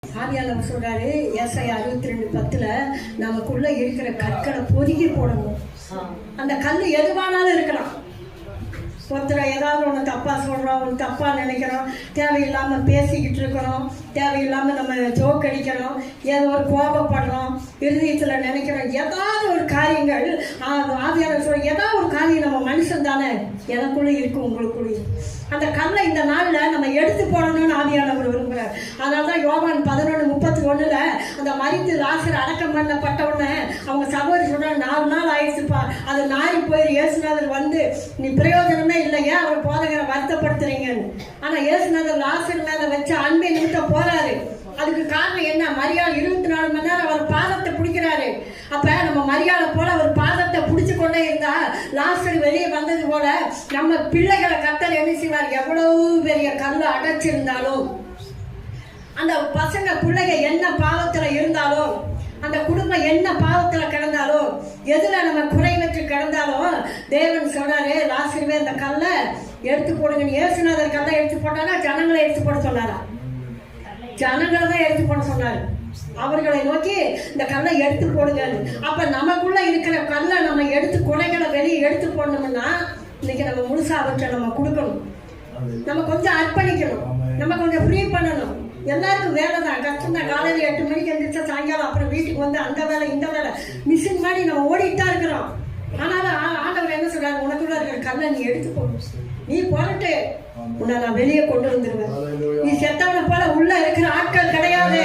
ஆவியானவர் சொல்றாரு ஏசாயா 62:10 நமக்குள்ள இருக்கிற கற்களை பொறுக்கி போடணும். அந்த கல் எதுவானாலும் இருக்கலாம். ஒருத்தரை ஏதாவது ஒன்று தப்பாக சொல்கிறோம், ஒன்று தப்பாக நினைக்கிறோம், தேவையில்லாமல் பேசிக்கிட்டு இருக்கிறோம், தேவையில்லாமல் நம்ம ஜோக் அடிக்கிறோம், ஏதோ ஒரு கோபப்படுறோம், இருதயத்தில் நினைக்கிறோம், ஏதாவது ஒரு காரியங்கள் ஆவியானவர் சொல்ல ஏதாவது ஒரு காரியம் நம்ம மனுஷன் தானே எனக்குள்ளே இருக்கும் உங்களுக்குள்ளேயும். அந்த கல்லை இந்த நாளில் நம்ம எடுத்து போடணும்னு ஆவியானவர் விரும்புகிறார். அதனால தான் யோவான் 11:31 அந்த மரித்து லாசர் அடக்கம் பண்ணப்பட்ட உடனே அவங்க சகோதரி சொல்கிறாங்க, 4 நாள் ஆயிடுச்சுப்பா, அது நாரி போயிரு, இயேசுநாதர் வந்து நீ பிரயோஜனமே இல்லைங்க, அவர் போதகரை வருத்தப்படுத்துறீங்கன்னு. ஆனால் இயேசுநாதர் லாசர் மேலே வச்ச அன்பை நிமித்தம் போறாரு. அதுக்கு காரணம் என்ன? மரியாள் 24 மணி நேரம் அவர் பாதத்தை பிடிக்கிறாரு. அப்ப நம்ம மரியாதை போல அவர் பாதத்தை பிடிச்சு கொண்டே இருந்தா லாஸ்டர் வெளியே வந்தது போல நம்ம பிள்ளைகளை கத்தர் என்ன செய்வார்? எவ்வளவு பெரிய கல்லை அடைச்சிருந்தாலும், அந்த பசங்க பிள்ளைங்க என்ன பாவத்துல இருந்தாலும், அந்த குடும்பம் என்ன பாவத்துல கிடந்தாலும், எதுல நம்ம குறைவற்று கிடந்தாலும், தேவன் சொல்றாரு லாஸ்டர்வே அந்த கல்லை எடுத்து போடுங்க. இயேசுநாதர் கல்லை எடுத்து போட்டாரா ஜனங்களை எடுத்து போட சொன்னாரா? ஜனங்களை தான் எடுத்து போட சொன்னாரு. அவர்களை நோக்கி இந்த கல்லை எடுத்து போடுங்க. அப்ப நமக்குள்ள இருக்கிற கல்லை நம்ம எடுத்து குறைகளை வெளியே எடுத்து போடணும்னா இன்னைக்கு நம்ம முழுசா அவற்றை நம்ம கொடுக்கணும். நம்ம கொஞ்சம் அர்ப்பணிக்கணும், நம்ம கொஞ்சம் ஃப்ரீ பண்ணணும். எல்லாருக்கும் வேலை தான், கஷ்டம் தான். காலையில் 8 மணிக்கு எழுந்திரிச்சா சாயங்காலம் அப்புறம் வீட்டுக்கு வந்து அந்த வேலை இந்த வேலை மிஷின் மாதிரி நம்ம ஓடிட்டு தான் இருக்கிறோம். ஆனாலும் ஆண்டவர் என்ன சொல்றாரு? உனக்குள்ள இருக்கிற கல்லை நீ எடுத்து போடும், நீ போட்டு உன்னை நான் வெளியே கொண்டு வந்துடுவேன். நீ செத்தவனை போல உள்ள இருக்கிற ஆட்கள் கிடையாது.